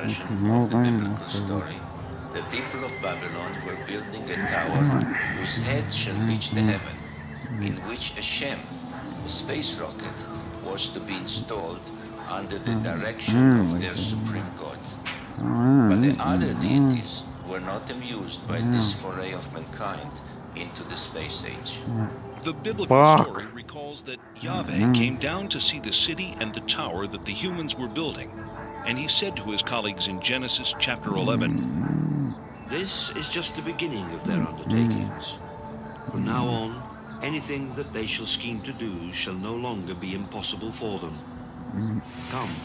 version of the biblical story, the people of Babylon were building a tower whose head shall reach the heaven, in which a Shem, a space rocket, was to be installed under the direction of their supreme god. But the other deities were not amused by this foray of mankind into the space age. The biblical story recalls that Yahweh came down to see the city and the tower that the humans were building, and he said to his colleagues in Genesis chapter 11, "This is just the beginning of their undertakings. From now on, anything that they shall scheme to do shall no longer be impossible for them. Come,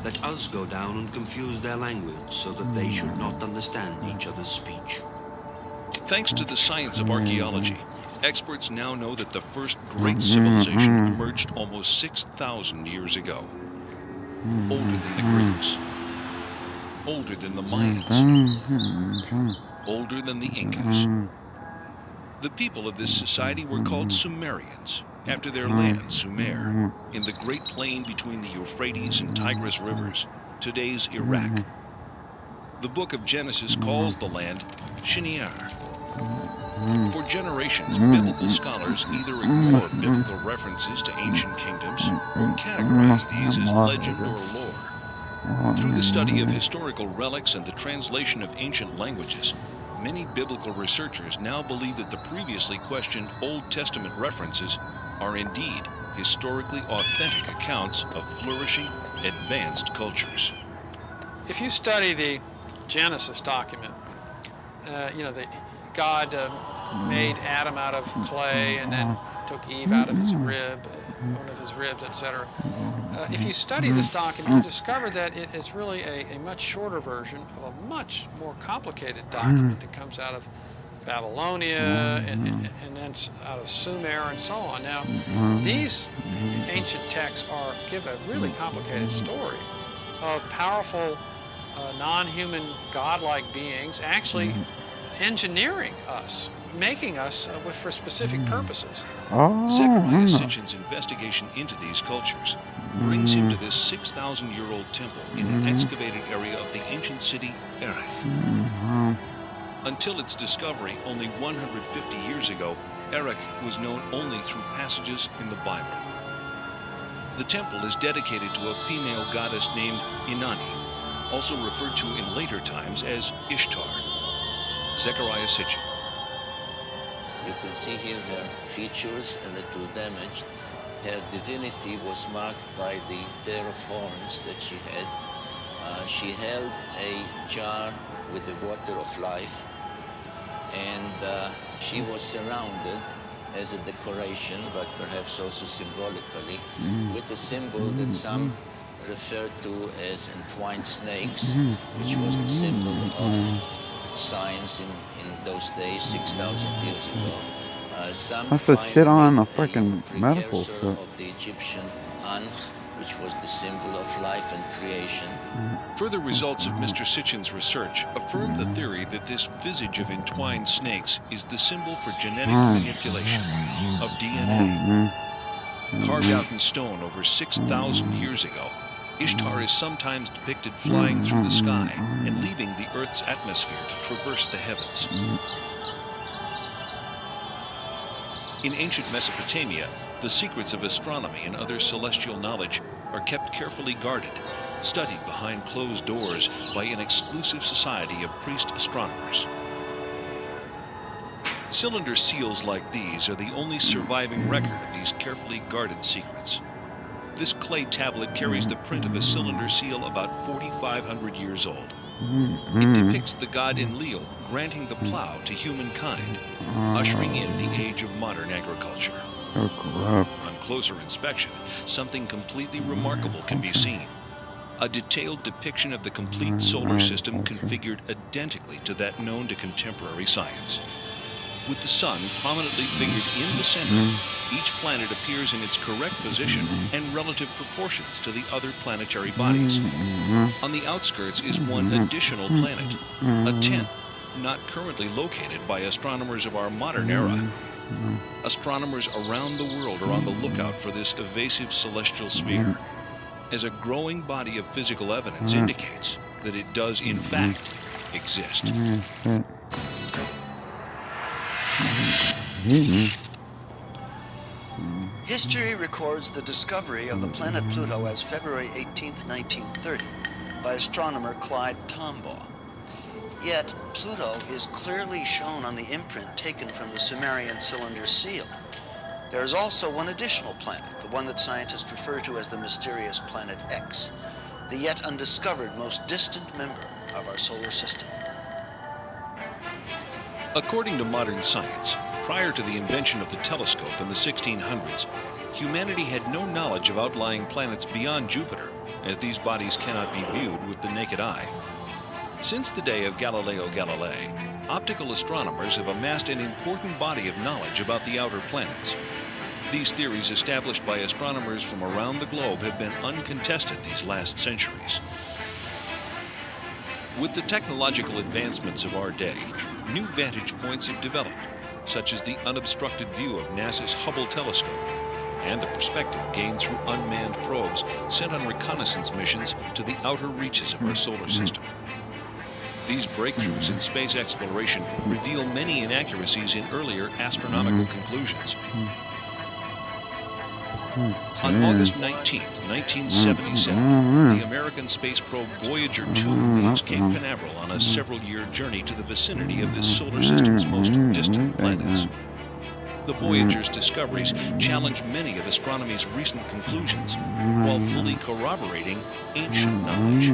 let us go down and confuse their language so that they should not understand each other's speech." Thanks to the science of archaeology, experts now know that the first great civilization emerged almost 6,000 years ago. Older than the Greeks, older than the Mayans, older than the Incas. The people of this society were called Sumerians, after their land, Sumer, in the great plain between the Euphrates and Tigris rivers, today's Iraq. The book of Genesis calls the land Shinear. For generations, biblical scholars either ignored biblical references to ancient kingdoms or categorized these as legend or lore. Through the study of historical relics and the translation of ancient languages, many biblical researchers now believe that the previously questioned Old Testament references are indeed historically authentic accounts of flourishing, advanced cultures. If you study the Genesis document, God made Adam out of clay and then took Eve out of his rib, one of his ribs, etc. If you study this document, you discover that it's really a much shorter version of a much more complicated document that comes out of Babylonia and then out of Sumer and so on. Now, these ancient texts give a really complicated story of powerful, non-human, godlike beings actually engineering us, making us for specific purposes. Zechariah Sitchin's investigation into these cultures brings him to this 6,000-year-old temple in an excavated area of the ancient city Erech. Until its discovery only 150 years ago, Erech was known only through passages in the Bible. The temple is dedicated to a female goddess named Inanni, also referred to in later times as Ishtar. Zechariah Sitchin. You can see here her features a little damaged. Her divinity was marked by the pair of horns that she had. She held a jar with the water of life, and she was surrounded as a decoration, but perhaps also symbolically, with a symbol that some refer to as entwined snakes, which was the symbol of science in those days, 6,000 years ago. That's the shit on the freaking medical stuff. stuff. Of the Egyptian Ankh, which was the symbol of life and creation. Further results of Mr. Sitchin's research affirm the theory that this visage of entwined snakes is the symbol for genetic manipulation of DNA. Carved out in stone over 6,000 years ago, Ishtar is sometimes depicted flying through the sky and leaving the Earth's atmosphere to traverse the heavens. In ancient Mesopotamia, the secrets of astronomy and other celestial knowledge are kept carefully guarded, studied behind closed doors by an exclusive society of priest astronomers. Cylinder seals like these are the only surviving record of these carefully guarded secrets. This clay tablet carries the print of a cylinder seal about 4,500 years old. It depicts the god Enlil granting the plow to humankind, ushering in the age of modern agriculture. On closer inspection, something completely remarkable can be seen. A detailed depiction of the complete solar system configured identically to that known to contemporary science. With the sun prominently figured in the center, each planet appears in its correct position and relative proportions to the other planetary bodies. On the outskirts is one additional planet, a 10th, not currently located by astronomers of our modern era. Astronomers around the world are on the lookout for this evasive celestial sphere. As a growing body of physical evidence indicates, that it does in fact exist. History records the discovery of the planet Pluto as February 18, 1930, by astronomer Clyde Tombaugh. Yet, Pluto is clearly shown on the imprint taken from the Sumerian cylinder seal. There is also one additional planet, the one that scientists refer to as the mysterious Planet X, the yet undiscovered most distant member of our solar system. According to modern science, prior to the invention of the telescope in the 1600s, humanity had no knowledge of outlying planets beyond Jupiter, as these bodies cannot be viewed with the naked eye. Since the day of Galileo Galilei, optical astronomers have amassed an important body of knowledge about the outer planets. These theories established by astronomers from around the globe have been uncontested these last centuries. With the technological advancements of our day, new vantage points have developed, such as the unobstructed view of NASA's Hubble telescope and the perspective gained through unmanned probes sent on reconnaissance missions to the outer reaches of our solar system. These breakthroughs in space exploration reveal many inaccuracies in earlier astronomical conclusions. On August 19, 1977, the American space probe Voyager 2 leaves Cape Canaveral on a several-year journey to the vicinity of this solar system's most distant planets. The Voyager's discoveries challenge many of astronomy's recent conclusions, while fully corroborating ancient knowledge.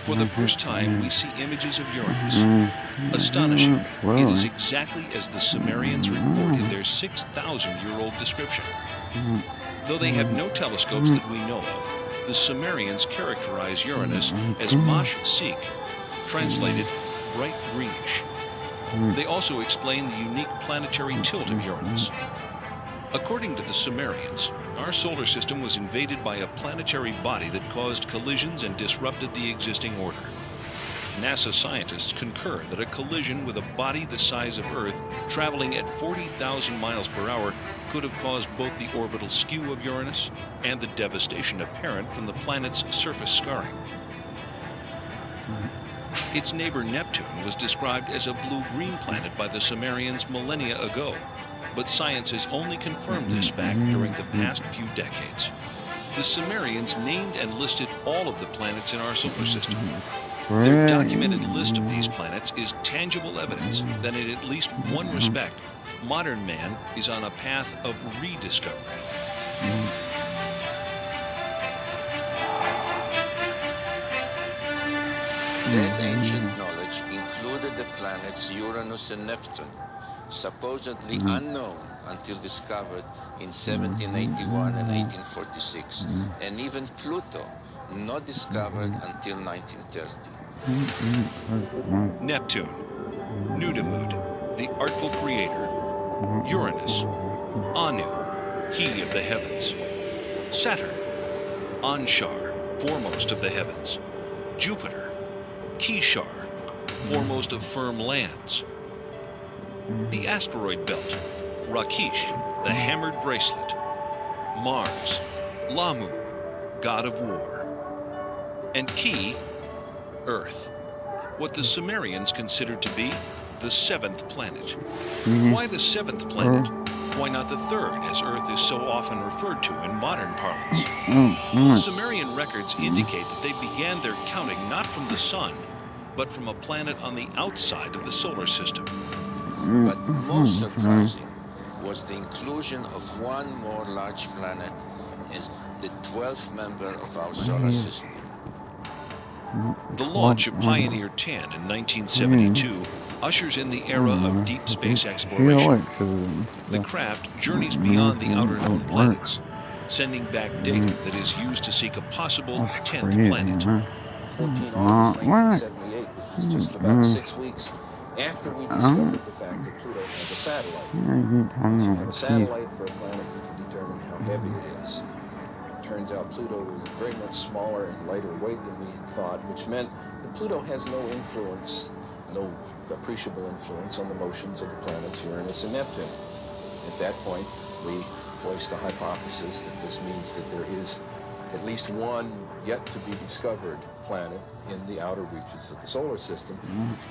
For the first time, we see images of Uranus. Astonishingly, it is exactly as the Sumerians record in their 6,000-year-old description. Though they have no telescopes that we know of, the Sumerians characterize Uranus as Mash Seek, translated bright greenish. They also explain the unique planetary tilt of Uranus. According to the Sumerians, our solar system was invaded by a planetary body that caused collisions and disrupted the existing order. NASA scientists concur that a collision with a body the size of Earth, traveling at 40,000 miles per hour, could have caused both the orbital skew of Uranus and the devastation apparent from the planet's surface scarring. Its neighbor Neptune was described as a blue-green planet by the Sumerians millennia ago, but science has only confirmed this fact during the past few decades. The Sumerians named and listed all of the planets in our solar system. Their documented list of these planets is tangible evidence that in at least one respect, modern man is on a path of rediscovery. That ancient knowledge included the planets Uranus and Neptune, supposedly unknown until discovered in 1781 and 1846, and even Pluto, not discovered until 1930. Neptune, Nudimmud, the artful creator. Uranus, Anu, he of the heavens. Saturn, Anshar, foremost of the heavens. Jupiter, Kishar, foremost of firm lands. The asteroid belt, Rakish, the hammered bracelet. Mars, Lamu, god of war. And Ki, Earth, what the Sumerians considered to be the seventh planet. Why the seventh planet? Why not the third, as Earth is so often referred to in modern parlance? Sumerian records indicate that they began their counting not from the sun, but from a planet on the outside of the solar system. But most surprising was the inclusion of one more large planet as the 12th member of our solar system. The launch of Pioneer 10 in 1972 ushers in the era of deep space exploration. The craft journeys beyond the outer known planets, sending back data that is used to seek a possible 10th planet. 14 August 1978, which was just about 6 weeks after we discovered the fact that Pluto has a satellite. If you have a satellite for a planet, you can determine how heavy it is. It turns out Pluto was very much smaller and lighter weight than we had thought, which meant that Pluto has no influence, no appreciable influence on the motions of the planets Uranus and Neptune. At that point, we voiced the hypothesis that this means that there is at least one yet to be discovered planet in the outer reaches of the solar system.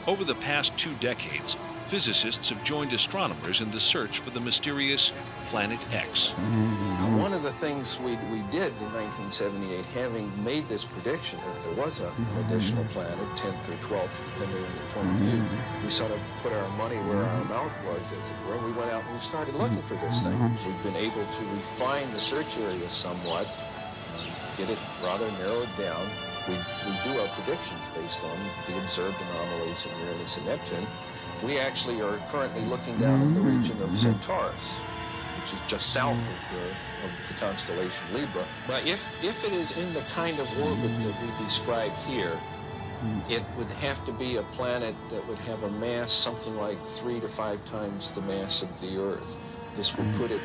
Over the past 2 decades, physicists have joined astronomers in the search for the mysterious Planet X. Now, one of the things we did in 1978, having made this prediction that there was an additional planet, 10th or 12th, depending on your point of view, we sort of put our money where our mouth was, as it were. We went out and we started looking for this thing. We've been able to refine the search area somewhat, get it rather narrowed down. We do our predictions based on the observed anomalies in Uranus and Neptune. We actually are currently looking down in the region of Centaurus, which is just south of the constellation Libra. But if it is in the kind of orbit that we describe here, it would have to be a planet that would have a mass something like 3 to 5 times the mass of the Earth. This would put it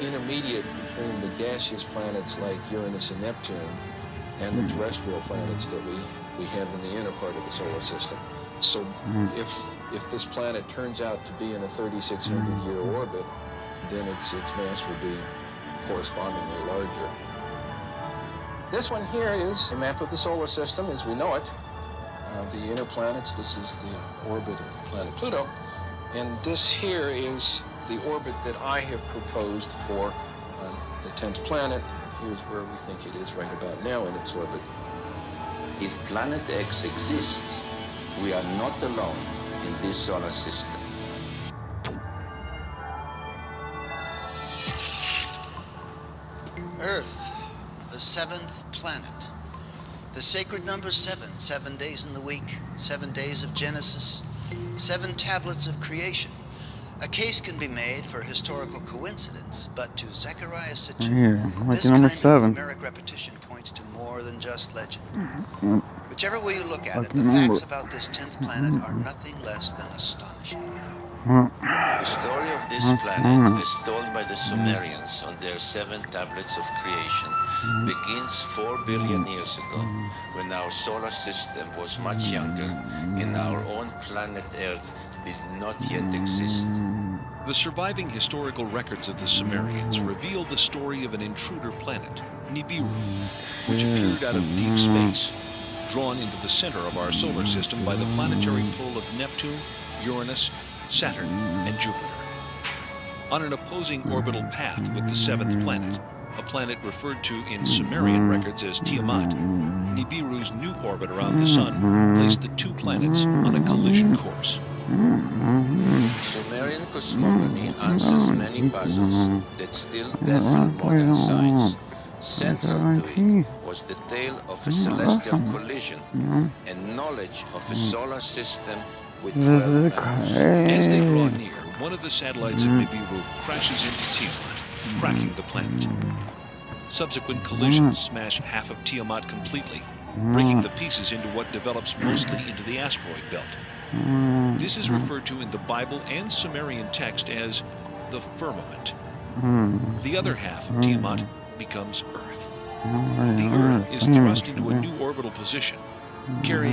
intermediate between the gaseous planets like Uranus and Neptune and the terrestrial planets that we have in the inner part of the solar system. So if this planet turns out to be in a 3,600-year orbit, then its mass would be correspondingly larger. This one here is a map of the solar system as we know it. The inner planets, this is the orbit of the planet Pluto. And this here is the orbit that I have proposed for the 10th planet. Here's where we think it is right about now in its orbit. If Planet X exists, we are not alone in this solar system. Earth, the 7th planet. The sacred number 7, 7 days in the week, 7 days of Genesis, 7 tablets of creation. A case can be made for historical coincidence, but to Zechariah Sitchin, this kind of numeric repetition points to more than just legend. Whichever way you look at it, the facts about this 10th planet are nothing less than astonishing. The story of this planet, as told by the Sumerians on their 7 tablets of creation, begins 4 billion years ago, when our solar system was much younger and our own planet Earth did not yet exist. The surviving historical records of the Sumerians reveal the story of an intruder planet, Nibiru, which appeared out of deep space, drawn into the center of our solar system by the planetary pull of Neptune, Uranus, Saturn, and Jupiter. On an opposing orbital path with the 7th planet, a planet referred to in Sumerian records as Tiamat, Nibiru's new orbit around the Sun placed the 2 planets on a collision course. Sumerian cosmogony answers many puzzles that still baffle modern science. Central to it was the tale of a celestial collision and knowledge of a solar system with 12 members. As they draw near, one of the satellites of Nibiru crashes into Tiamat, cracking the planet. Subsequent collisions smash half of Tiamat completely, breaking the pieces into what develops mostly into the asteroid belt. This is referred to in the Bible and Sumerian text as the firmament. The other half of Tiamat becomes Earth. The Earth is thrust into a new orbital position, carrying